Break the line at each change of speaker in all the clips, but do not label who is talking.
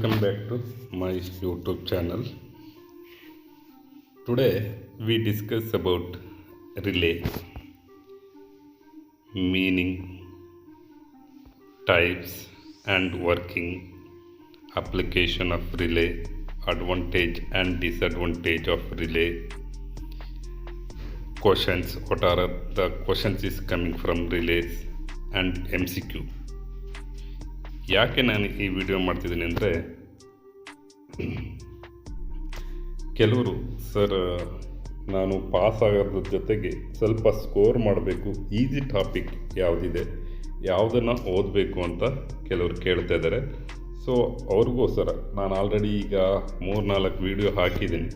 welcome back to my YouTube channel. Today we discuss about relay, meaning, types and working, application of relay, advantage and disadvantage of relay, questions, what are the questions is coming from relays, and MCQ. ಯಾಕೆ ನಾನು ಈ video ಮಾಡ್ತಿದ್ದೀನಿ ಅಂದರೆ, ಕೆಲವರು sir ನಾನು pass ಆಗೋದ್ರ ಜೊತೆಗೆ ಸ್ವಲ್ಪ score ಮಾಡಬೇಕು, ಈಸಿ ಟಾಪಿಕ್ ಯಾವುದಿದೆ, ಯಾವುದನ್ನು ಓದಬೇಕು ಅಂತ ಕೆಲವರು ಕೇಳ್ತಾ ಇದ್ದಾರೆ. ಸೊ ಅವ್ರಿಗೋಸ್ಕರ ನಾನು ಆಲ್ರೆಡಿ ಈಗ 3-4 ವಿಡಿಯೋ ಹಾಕಿದ್ದೀನಿ.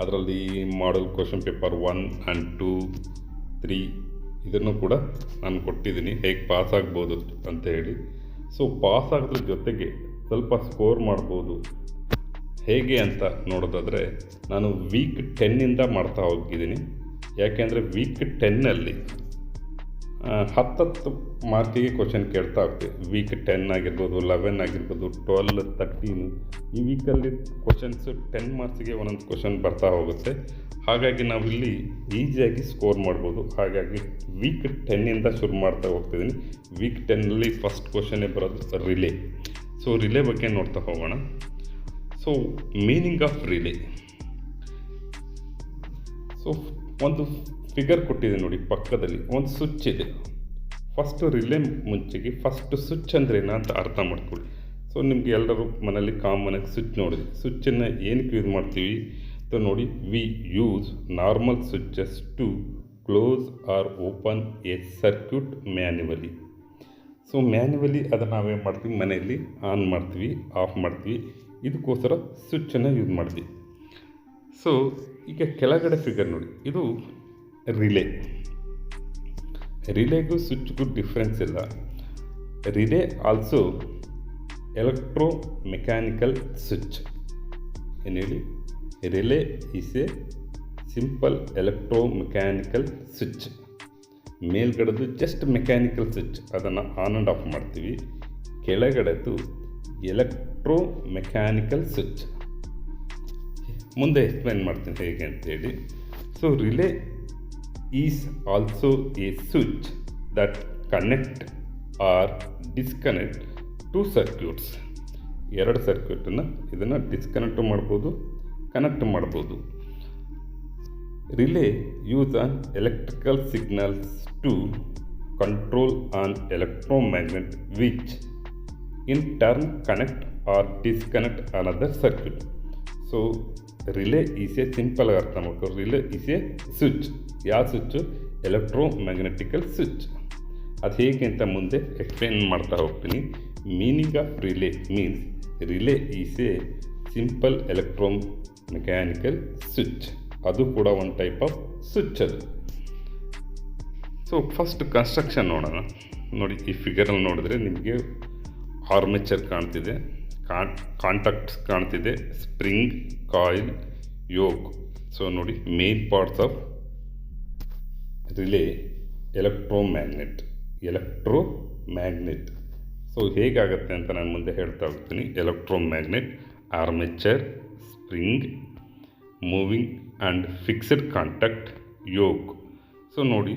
ಅದರಲ್ಲಿ ಮಾಡಲ್ ಕ್ವಶನ್ ಪೇಪರ್ 1 and 2, 3 ಇದನ್ನು ಕೂಡ ನಾನು ಕೊಟ್ಟಿದ್ದೀನಿ, ಹೇಗೆ ಪಾಸ್ ಆಗ್ಬೋದು ಅಂತ ಹೇಳಿ. ಸೊ ಪಾಸ್ ಆಗೋದ್ರ ಜೊತೆಗೆ ಸ್ವಲ್ಪ ಸ್ಕೋರ್ ಮಾಡ್ಬೋದು ಹೇಗೆ ಅಂತ ನೋಡೋದಾದರೆ, ನಾನು ವೀಕ್ 10ಇಂದ ಮಾಡ್ತಾ ಹೋಗಿದ್ದೀನಿ. ಯಾಕೆಂದರೆ ವೀಕ್ 10ನಲ್ಲಿ 10 ಮಾರ್ಕಿಗೆ ಕ್ವಶನ್ ಕೇಳ್ತಾ ಹೋಗ್ತೀವಿ. ವೀಕ್ 10 ಆಗಿರ್ಬೋದು, 11 ಆಗಿರ್ಬೋದು, 12, 13 ಈ ವೀಕಲ್ಲಿ ಕ್ವಶನ್ಸು 10 ಮಾರ್ಕ್ಸಿಗೆ ಒಂದೊಂದು ಕ್ವಶನ್ ಬರ್ತಾ ಹೋಗುತ್ತೆ. ಹಾಗಾಗಿ ನಾವಿಲ್ಲಿ ಈಸಿಯಾಗಿ ಸ್ಕೋರ್ ಮಾಡ್ಬೋದು. ಹಾಗಾಗಿ ವೀಕ್ 10ಇಂದ ಶುರು ಮಾಡ್ತಾ ಹೋಗ್ತಿದ್ದೀನಿ. ವೀಕ್ 10ನಲ್ಲಿ ಫಸ್ಟ್ ಕ್ವಶನ್ನೇ ಬರೋದು ರಿಲೇ. ಸೊ ರಿಲೇ ಬಗ್ಗೆ ನೋಡ್ತಾ ಹೋಗೋಣ. So meaning of relay. So ಒಂದು ಫಿಗರ್ ಕೊಟ್ಟಿದೆ ನೋಡಿ, ಪಕ್ಕದಲ್ಲಿ ಒಂದು ಸ್ವಿಚ್ ಇದೆ. ಫಸ್ಟು ರಿಲೇ ಮುಂಚೆಗೆ ಫಸ್ಟ್ ಸ್ವಿಚ್ ಅಂದರೆ ಏನು ಅಂತ ಅರ್ಥ ಮಾಡ್ಕೊಳ್ಳಿ. ಸೊ ನಿಮಗೆ ಎಲ್ಲರೂ ಮನೇಲಿ ಕಾಮನಾಗಿ ಸ್ವಿಚ್ ನೋಡಿದ್ವಿ. ಸ್ವಿಚ್ಚನ್ನು ಏನಕ್ಕೆ ಯೂಸ್ ಮಾಡ್ತೀವಿ ಅಂತ ನೋಡಿ, we use normal switches to close or open a circuit manually. So manually ಅದನ್ನು ನಾವೇನು ಮಾಡ್ತೀವಿ, ಮನೆಯಲ್ಲಿ ಆನ್ ಮಾಡ್ತೀವಿ, ಆಫ್ ಮಾಡ್ತೀವಿ. ಇದಕ್ಕೋಸ್ಕರ ಸ್ವಿಚ್ಚನ್ನು ಯೂಸ್ ಮಾಡ್ತೀವಿ. ಸೊ ಈಗ ಕೆಳಗಡೆ ಫಿಗರ್ ನೋಡಿ, ಇದು ರಿಲೇ. ರಿಲೇಗೂ ಸ್ವಿಚ್ಗೂ ಡಿಫ್ರೆನ್ಸ್ ಇಲ್ಲ. Relay also electromechanical switch. ಏನು ಹೇಳಿ, relay is a simple electromechanical switch. ಮೇಲ್ಗಡೆದು ಜಸ್ಟ್ ಮೆಕ್ಯಾನಿಕಲ್ ಸ್ವಿಚ್, ಅದನ್ನು ಆನ್ ಆ್ಯಂಡ್ ಆಫ್ ಮಾಡ್ತೀವಿ. ಕೆಳಗಡೆದು ಎಲೆಕ್ಟ್ರೋ ಮೆಕ್ಯಾನಿಕಲ್ ಸ್ವಿಚ್. ಮುಂದೆ ಎಕ್ಸ್ಪ್ಲೈನ್ ಮಾಡ್ತೀನಿ ಹೇಗೆ ಅಂತೇಳಿ. So relay is also a switch that connect or disconnect two circuits. 2 ಸರ್ಕ್ಯೂಟನ್ನು ಇದನ್ನು ಡಿಸ್ಕನೆಕ್ಟ್ ಮಾಡ್ಬೋದು, ಕನೆಕ್ಟ್ ಮಾಡ್ಬೋದು. Relay use an electrical signals to control an electromagnet which in turn connect or disconnect another circuit. So relay is a simple ಅರ್ಥ ಮಾಡ್ಕೊ. Relay is a switch. ಯಾವ switch? Electromagnetical switch. ಅದು ಹೇಗೆ ಅಂತ ಮುಂದೆ explain ಮಾಡ್ತಾ ಹೋಗ್ತೀನಿ. Meaning of relay means relay is a simple electromechanical switch. ಅದು ಕೂಡ ಒಂದು ಟೈಪ್ ಆಫ್ ಸ್ವಿಚ್ ಅದು. ಸೊ ಫಸ್ಟ್ ಕನ್ಸ್ಟ್ರಕ್ಷನ್ ನೋಡೋಣ. ನೋಡಿ, ಈ ಫಿಗರಲ್ಲಿ ನೋಡಿದ್ರೆ ನಿಮಗೆ ಆರ್ಮೇಚರ್ ಕಾಣ್ತಿದೆ, ಕಾಂಟ್ಯಾಕ್ಟ್ಸ್ ಕಾಣ್ತಿದೆ, ಸ್ಪ್ರಿಂಗ್, ಕಾಯಿಲ್, ಯೋಕ್. ಸೊ ನೋಡಿ, main parts of relay electromagnet. So ಹೇಗಾಗುತ್ತೆ ಅಂತ ನಾನು ಮುಂದೆ ಹೇಳ್ತಾ ಹೋಗ್ತೀನಿ. Electromagnet, armature, spring, moving and fixed contact, yoke. So ನೋಡಿ,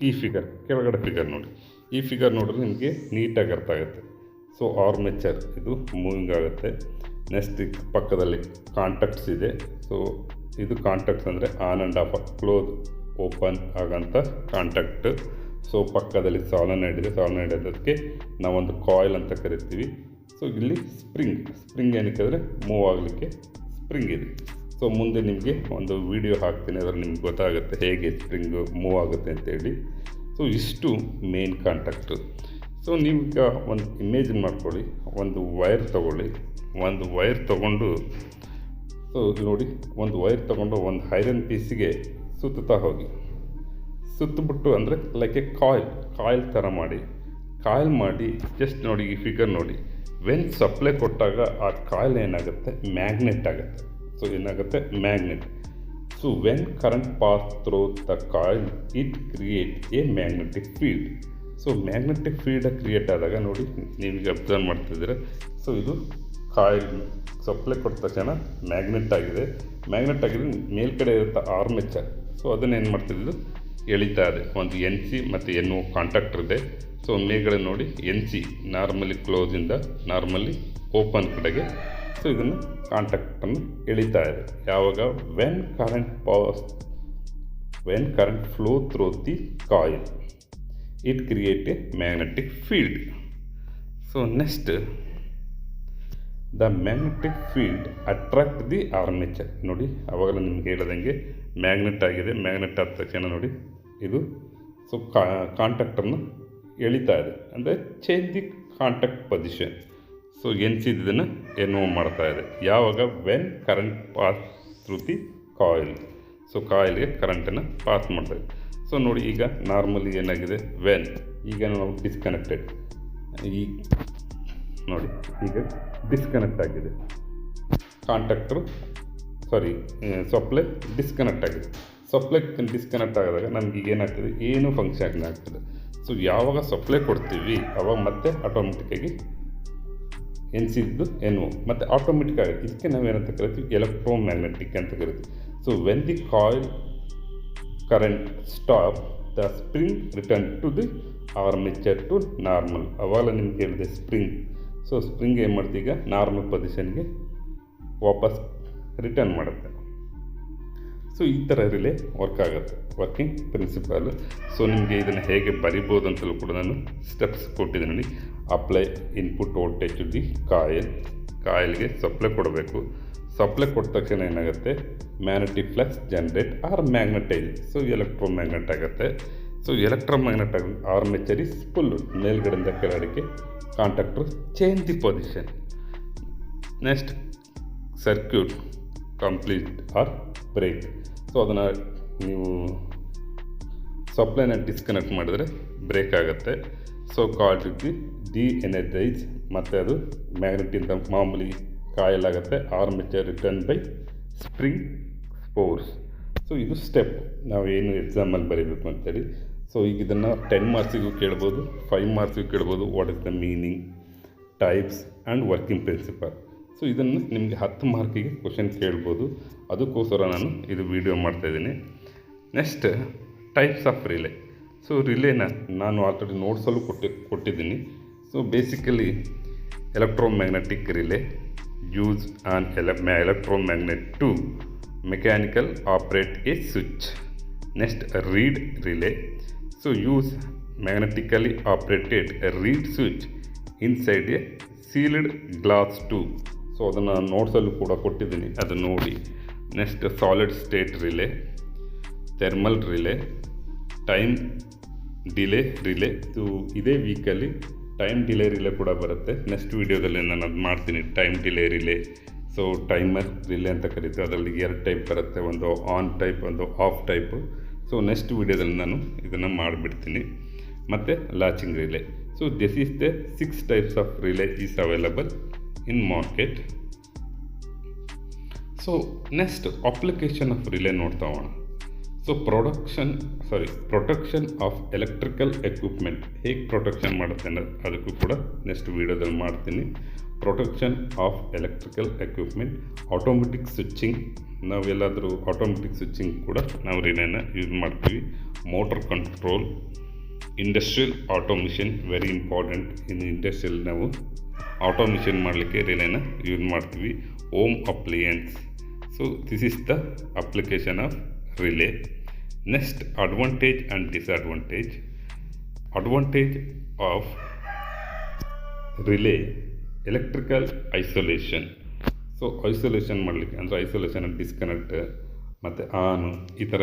ಈ ಫಿಗರ್ ಕೆಳಗಡೆ ಫಿಗರ್ ನೋಡಿ. ಈ ಫಿಗರ್ ನೋಡಿದ್ರೆ ನಿಮಗೆ ನೀಟಾಗಿ ಅರ್ಥ ಆಗುತ್ತೆ. ಸೊ ಆರ್ಮೇಚರ್ ಇದು ಮೂವಿಂಗ್ ಆಗುತ್ತೆ. ನೆಕ್ಸ್ಟ್ ಪಕ್ಕದಲ್ಲಿ ಕಾಂಟ್ಯಾಕ್ಟ್ಸ್ ಇದೆ. ಸೊ ಇದು ಕಾಂಟ್ಯಾಕ್ಟ್ಸ್ ಅಂದರೆ on and off, close, open ಆಗೋಂಥ ಕಾಂಟ್ಯಾಕ್ಟ್. ಸೊ ಪಕ್ಕದಲ್ಲಿ ಸಾಲನೈಡ್ ಇದೆ. ಸಾಲನೈಡ್ ಅದಕ್ಕೆ ನಾವೊಂದು ಕಾಯಿಲ್ ಅಂತ ಕರಿತೀವಿ. ಸೊ ಇಲ್ಲಿ ಸ್ಪ್ರಿಂಗ್ ಏನಕ್ಕೆ ಅಂದರೆ ಮೂವ್ ಆಗಲಿಕ್ಕೆ ಸ್ಪ್ರಿಂಗ್ ಇದೆ. ಸೊ ಮುಂದೆ ನಿಮಗೆ ಒಂದು ವಿಡಿಯೋ ಹಾಕ್ತೀನಿ, ಅದರಲ್ಲಿ ನಿಮ್ಗೆ ಗೊತ್ತಾಗುತ್ತೆ ಹೇಗೆ ಸ್ಪ್ರಿಂಗು ಮೂವ್ ಆಗುತ್ತೆ ಅಂತೇಳಿ. ಸೊ ಇಷ್ಟು ಮೇನ್ ಕಾಂಟ್ಯಾಕ್ಟು. ಸೊ ನೀವೀಗ ಒಂದು ಇಮೇಜಿನ್ ಮಾಡ್ಕೊಳ್ಳಿ, ಒಂದು ವೈರ್ ತೊಗೊಳ್ಳಿ. ಒಂದು ವೈರ್ ತೊಗೊಂಡು, ಸೊ ನೋಡಿ, ಒಂದು ವೈರ್ ತೊಗೊಂಡು ಒಂದು ಐರನ್ ಪೀಸಿಗೆ ಸುತ್ತಾ ಹೋಗಿ. ಸುತ್ತಬಿಟ್ಟು ಅಂದರೆ ಲೈಕ್ ಎ ಕಾಯಿಲ್ ಥರ ಮಾಡಿ ಜಸ್ಟ್ ನೋಡಿ, ಈ ಫಿಗರ್ ನೋಡಿ. ವೆನ್ ಸಪ್ಲೈ ಕೊಟ್ಟಾಗ ಆ ಕಾಯಿಲ್ ಏನಾಗುತ್ತೆ, ಮ್ಯಾಗ್ನೆಟ್ ಆಗುತ್ತೆ. ಸೊ ಏನಾಗುತ್ತೆ, magnet. So when current pass through the coil, it creates a magnetic field. So magnetic field create ಆದಾಗ ನೋಡಿ ನೀವೀಗ ಅಬ್ಸರ್ವ್ ಮಾಡ್ತಿದ್ದೀರ. ಸೊ ಇದು ಕಾಯಿಲ್ ಸಪ್ಲೈ ಕೊಟ್ಟ ತಕ್ಷಣ ಮ್ಯಾಗ್ನೆಟ್ ಆಗಿದೆ ಮೇಲ್ಗಡೆ ಇರುತ್ತೆ ಆರ್ಮೆಚರ್. ಸೊ ಅದನ್ನು ಏನು ಮಾಡ್ತಿದ್ದು ಎಳಿತಾ ಇದೆ. ಒಂದು ಎನ್ ಸಿ ಮತ್ತು ಎನ್ ಒ ಕಾಂಟ್ಯಾಕ್ಟರ್ ಇದೆ. ಸೊ ಮೇಲ್ಗಡೆ ನೋಡಿ ಎನ್ ಸಿ ನಾರ್ಮಲಿ ಕ್ಲೋಸಿಂದ ನಾರ್ಮಲಿ ಓಪನ್ ಕಡೆಗೆ ಸೊ ಇದನ್ನು ಕಾಂಟ್ಯಾಕ್ಟನ್ನು ಎಳಿತಾ ಇದೆ. ಯಾವಾಗ when current flow through the coil it create a magnetic field. So next the magnetic field attract the armature. ನೋಡಿ ಅವಾಗಲೇ ನಿಮ್ಗೆ ಹೇಳ್ದಂಗೆ ಮ್ಯಾಗ್ನೆಟ್ ಆಗಿದೆ. ಮ್ಯಾಗ್ನೆಟ್ ಆದ ತಕ್ಷಣ ನೋಡಿ ಇದು ಸೊ ಕಾಂಟ್ಯಾಕ್ಟರ್ನ ಎಳಿತಾ ಇದೆ, ಅಂದರೆ change the contact position. So N C ಇದನ್ನು ಏನೋ ಮಾಡ್ತಾ ಇದೆ. ಯಾವಾಗ when current pass through the coil. So ಕಾಯಿಲ್ಗೆ ಕರೆಂಟನ್ನು ಪಾಸ್ ಮಾಡ್ತಾಯಿದೆ. ಸೊ ನೋಡಿ ಈಗ ನಾರ್ಮಲಿ ಏನಾಗಿದೆ ಈಗ ನಾವು ಡಿಸ್ಕನೆಕ್ಟೆಡ್. ಈ ನೋಡಿ ಈಗ ಡಿಸ್ಕನೆಕ್ಟ್ ಆಗಿದೆ ಕಾಂಟ್ಯಾಕ್ಟ್ರು ಸಪ್ಲೈ ಡಿಸ್ಕನೆಕ್ಟ್ ಆಗಿದೆ. ಸಪ್ಲೈ ಡಿಸ್ಕನೆಕ್ಟ್ ಆಗಿದಾಗ ನಮ್ಗೆ ಈಗ ಏನಾಗ್ತದೆ, ಏನೂ ಫಂಕ್ಷನ್ ಆಗ್ತದೆ. ಸೊ ಯಾವಾಗ ಸಪ್ಲೈ ಕೊಡ್ತೀವಿ ಅವಾಗ ಮತ್ತೆ ಆಟೋಮೆಟಿಕ್ಕಾಗಿ ಎನ್ ಸಿ ಇದ್ದು ಎನ್ ಒ ಮತ್ತು ಆಟೋಮೆಟಿಕ್ ಆಗುತ್ತೆ. ಇದಕ್ಕೆ ನಾವೇನಂತ ಕರಿತೀವಿ, ಎಲೆಕ್ಟ್ರೋಮ್ಯಾಗ್ನೆಟಿಕ್ ಅಂತ ಕರಿತೀವಿ. So when the coil current stop the spring return to the armature to normal. ಅವಾಗ ನಿಮ್ಗೆ ಹೇಳಿದೆ ಸ್ಪ್ರಿಂಗ್. ಸೊ ಸ್ಪ್ರಿಂಗ್ ಏನು ಮಾಡ್ತೀವಿ, ಈಗ ನಾರ್ಮಲ್ ಪೊಸಿಷನ್ಗೆ ವಾಪಸ್ ರಿಟರ್ನ್ ಮಾಡುತ್ತೆ. ಸೊ ಈ ಥರ ರಿಲೇ ವರ್ಕ್ ಆಗುತ್ತೆ, ವರ್ಕಿಂಗ್ ಪ್ರಿನ್ಸಿಪಲ್. ಸೊ ನಿಮಗೆ ಇದನ್ನು ಹೇಗೆ ಬರಿಬೋದು ಅಂತಲೂ ಕೂಡ ನಾನು ಸ್ಟೆಪ್ಸ್ ಕೊಟ್ಟಿದ್ದೀನಿ. Apply input voltage to the ಕಾಯಿಲ್ಗೆ ಸಪ್ಲೈ ಕೊಡಬೇಕು. ಸಪ್ಲೈ ಕೊಟ್ಟ ತಕ್ಷಣ ಏನಾಗುತ್ತೆ, magnetic flux generate or magnetise. So electromagnet ಆಗುತ್ತೆ. ಸೊ ಎಲೆಕ್ಟ್ರೋಮ್ಯಾಗ್ನೆಟ್ ಆಗಿ ಆರ್ಮೇಚರ್ ಇಸ್ ಫುಲ್ ಮೇಲ್ಗಡೆಯಿಂದ ಕೆಳಗಡೆಗೆ contactor change the position. Next circuit complete or break. So ಅದನ್ನು ನೀವು ಸಪ್ಲೈನ ಡಿಸ್ಕನೆಕ್ಟ್ ಮಾಡಿದರೆ ಬ್ರೇಕ್ ಆಗುತ್ತೆ. So call to de energise, ಮತ್ತು ಅದು ಮ್ಯಾಗ್ನೆಟಿಂದ ಮಾಮೂಲಿ ಕಾಯಿಲ್ ಆಗುತ್ತೆ. Armature return by spring force. So ಇದು ಸ್ಟೆಪ್ ನಾವು ಏನು ಎಕ್ಸಾಮಲ್ಲಿ ಬರೀಬೇಕು ಅಂತೇಳಿ. ಸೊ ಈಗ ಇದನ್ನು 10 ಮಾರ್ಕ್ಸಿಗೂ ಕೇಳ್ಬೋದು, 5 ಮಾರ್ಕ್ಸಿಗೂ ಕೇಳ್ಬೋದು. What is the meaning, types and working principle. So ಇದನ್ನು ನಿಮಗೆ 10 ಮಾರ್ಕಿಗೆ ಕ್ವಶನ್ ಕೇಳ್ಬೋದು. ಅದಕ್ಕೋಸ್ಕರ ನಾನು ಇದು ವಿಡಿಯೋ ಮಾಡ್ತಾಯಿದ್ದೀನಿ. Next types of relay. So ರಿಲೇನ ನಾನು ಆಲ್ರೆಡಿ ನೋಟ್ಸಲ್ಲೂ ಕೊಟ್ಟಿದ್ದೀನಿ. So basically electromagnetic relay use an electromagnet to mechanical operate a switch. Next reed relay. So use magnetically operated reed switch inside a sealed glass tube. So ಅದನ್ನು ನೋಟ್ಸಲ್ಲೂ ಕೂಡ ಕೊಟ್ಟಿದ್ದೀನಿ, ಅದನ್ನು ನೋಡಿ. Next solid state relay, thermal relay, time delay relay. So ಇದೇ ವೀಕಲ್ಲಿ time delay relay ಕೂಡ ಬರುತ್ತೆ. ನೆಕ್ಸ್ಟ್ ವೀಡಿಯೋದಲ್ಲಿ ನಾನು ಅದು ಮಾಡ್ತೀನಿ, time delay relay. So timer relay ಅಂತ ಕರೀತೀವಿ. ಅದರಲ್ಲಿ 2 ಟೈಪ್ ಬರುತ್ತೆ, ಒಂದು ಆನ್ ಟೈಪ್, ಒಂದು ಆಫ್ ಟೈಪು. ಸೊ ನೆಕ್ಸ್ಟ್ ವೀಡಿಯೋದಲ್ಲಿ ನಾನು ಇದನ್ನು ಮಾಡಿಬಿಡ್ತೀನಿ. ಮತ್ತು latching relay. So this is the 6 types of relay is available in market. So next application of relay ನೋಡ್ತಾ ಹೋಗೋಣ. So protection of electrical equipment ಹೇಗೆ ಪ್ರೊಟೆಕ್ಷನ್ ಮಾಡುತ್ತೆ ಅನ್ನೋದು ಅದಕ್ಕೂ ಕೂಡ ನೆಕ್ಸ್ಟ್ ವೀಡಿಯೋದಲ್ಲಿ ಮಾಡ್ತೀನಿ. Protection of electrical equipment, automatic switching. ನಾವೆಲ್ಲಾದರೂ automatic switching ಕೂಡ ನಾವು ರಿಲೇನ ಯೂಸ್ ಮಾಡ್ತೀವಿ. Motor control, industrial automation, very important. ಇನ್ ಇಂಡಸ್ಟ್ರಿಯಲ್ ನಾವು ಆಟೋಮಿಷನ್ ಮಾಡಲಿಕ್ಕೆ ರಿಲೇನ ಯೂಸ್ ಮಾಡ್ತೀವಿ. Home appliances. So this is the application of relay. Next advantage and disadvantage. Advantage of relay, electrical isolation. So isolation ಮಾಡಲಿಕ್ಕೆ ಅಂದರೆ isolation and disconnect ಮತ್ತು ಆನು ಈ ಥರ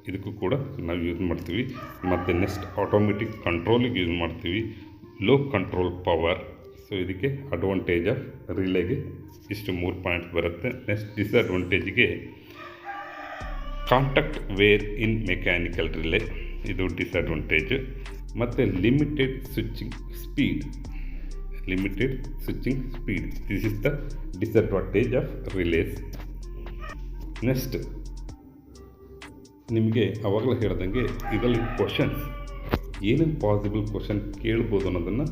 ಇದಕ್ಕೂ ಕೂಡ ನಾವು ಯೂಸ್ ಮಾಡ್ತೀವಿ. ಮತ್ತು ನೆಕ್ಸ್ಟ್ ಆಟೋಮೆಟಿಕ್ ಕಂಟ್ರೋಲಿಗೆ ಯೂಸ್ ಮಾಡ್ತೀವಿ. Low control power. ಸೊ ಇದಕ್ಕೆ ಅಡ್ವಾಂಟೇಜ್ ಆಫ್ ರಿಲೇಗೆ ಇಷ್ಟು 3 ಪಾಯಿಂಟ್ಸ್ ಬರುತ್ತೆ. ನೆಕ್ಸ್ಟ್ ಡಿಸ್ಅಡ್ವಾಂಟೇಜಿಗೆ contact wear in mechanical relay, ಇದು ಡಿಸ್ಅಡ್ವಾಂಟೇಜ್. ಮತ್ತು limited switching speed. This is the disadvantage of relays. Next ನಿಮಗೆ ಅವಾಗಲೇ ಹೇಳ್ದಂಗೆ ಇದರಲ್ಲಿ ಏನೇನು ಪಾಸಿಬಲ್ ಕ್ವಶನ್ ಕೇಳ್ಬೋದು ಅನ್ನೋದನ್ನು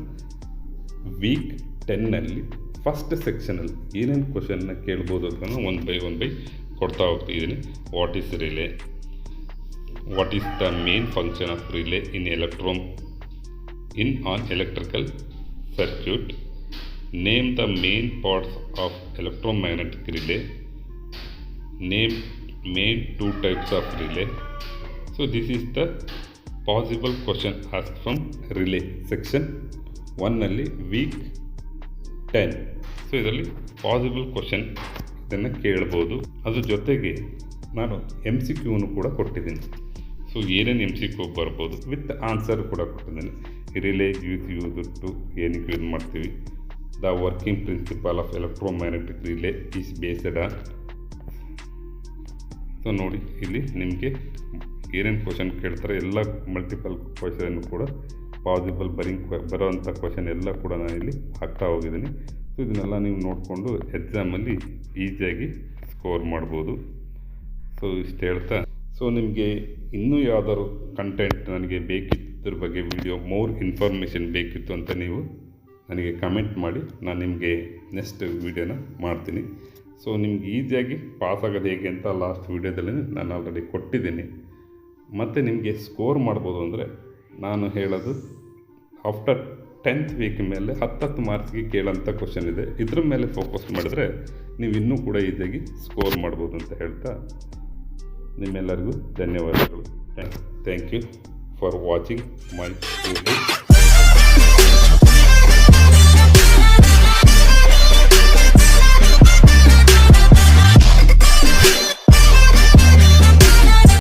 ವೀಕ್ 10ನಲ್ಲಿ ಫಸ್ಟ್ ಸೆಕ್ಷನಲ್ಲಿ ಏನೇನು ಕ್ವಶನ್ನ ಕೇಳ್ಬೋದು ಅದನ್ನು ಒನ್ ಬೈ ಕೊಡ್ತಾ ಹೋಗ್ತಿದ್ದೀನಿ. What is relay, what is the main function of relay in an electrical circuit, name the main parts of electromagnetic relay, name main 2 types of relay. So this is the possible question asked from relay section 1 ನಲ್ಲಿ week 10. So ಇದರಲ್ಲಿ possible question ಇದನ್ನು ಕೇಳ್ಬೋದು. ಅದ್ರ ಜೊತೆಗೆ ನಾನು MCQವನ್ನು ಕೂಡ ಕೊಟ್ಟಿದ್ದೀನಿ. So ಏನೇನು MCQ ಬರ್ಬೋದು ವಿತ್ ಆನ್ಸರ್ ಕೂಡ ಕೊಟ್ಟಿದ್ದೀನಿ. ರಿಲೇ ಯೂಸ್ ಟು ಏನಕ್ಕೆ ಯೂಸ್ ಮಾಡ್ತೀವಿ, the working principle of electromagnetic relay is based on. So ನೋಡಿ ಇಲ್ಲಿ ನಿಮಗೆ ಏನೇನು ಕ್ವಶನ್ ಕೇಳ್ತಾರೆ ಎಲ್ಲ ಮಲ್ಟಿಪಲ್ ಕ್ವಶನ್ ಕೂಡ ಪಾಸಿಬಲ್ ಬರೋವಂಥ ಕ್ವಶನ್ ಎಲ್ಲ ಕೂಡ ನಾನು ಇಲ್ಲಿ ಹಾಕ್ತಾ ಹೋಗಿದ್ದೀನಿ. ಸೊ ಇದನ್ನೆಲ್ಲ ನೀವು ನೋಡಿಕೊಂಡು ಎಕ್ಸಾಮಲ್ಲಿ ಈಸಿಯಾಗಿ ಸ್ಕೋರ್ ಮಾಡ್ಬೋದು. ಸೊ ಇಷ್ಟು ಹೇಳ್ತಾ, ಸೊ ನಿಮಗೆ ಇನ್ನೂ ಯಾವ್ದಾದ್ರು ಕಂಟೆಂಟ್ ನನಗೆ ಬೇಕಿದ್ರ ಬಗ್ಗೆ ವಿಡಿಯೋ ಮೋರ್ ಇನ್ಫಾರ್ಮೇಷನ್ ಬೇಕಿತ್ತು ಅಂತ ನೀವು ನನಗೆ ಕಮೆಂಟ್ ಮಾಡಿ, ನಾನು ನಿಮಗೆ ನೆಕ್ಸ್ಟ್ ವಿಡಿಯೋನ ಮಾಡ್ತೀನಿ. ಸೊ ನಿಮ್ಗೆ ಈಸಿಯಾಗಿ ಪಾಸ್ ಆಗೋದು ಹೇಗೆ ಅಂತ ಲಾಸ್ಟ್ ವೀಡಿಯೋದಲ್ಲಿ ನಾನು ಆಲ್ರೆಡಿ ಕೊಟ್ಟಿದ್ದೀನಿ. ಮತ್ತು ನಿಮಗೆ ಸ್ಕೋರ್ ಮಾಡ್ಬೋದು ಅಂದರೆ ನಾನು ಹೇಳೋದು ಆಫ್ಟರ್ 10th ವೀಕ್ ಮೇಲೆ 10 ಮಾರ್ಕ್ಸ್ಗೆ ಕೇಳೋಂಥ ಕ್ವಶನ್ ಇದೆ. ಇದ್ರ ಮೇಲೆ ಫೋಕಸ್ ಮಾಡಿದ್ರೆ ನೀವು ಇನ್ನೂ ಕೂಡ ಈಸಿಯಾಗಿ ಸ್ಕೋರ್ ಮಾಡ್ಬೋದು ಅಂತ ಹೇಳ್ತಾ ನಿಮ್ಮೆಲ್ಲರಿಗೂ ಧನ್ಯವಾದಗಳು. Thank you for watching my video.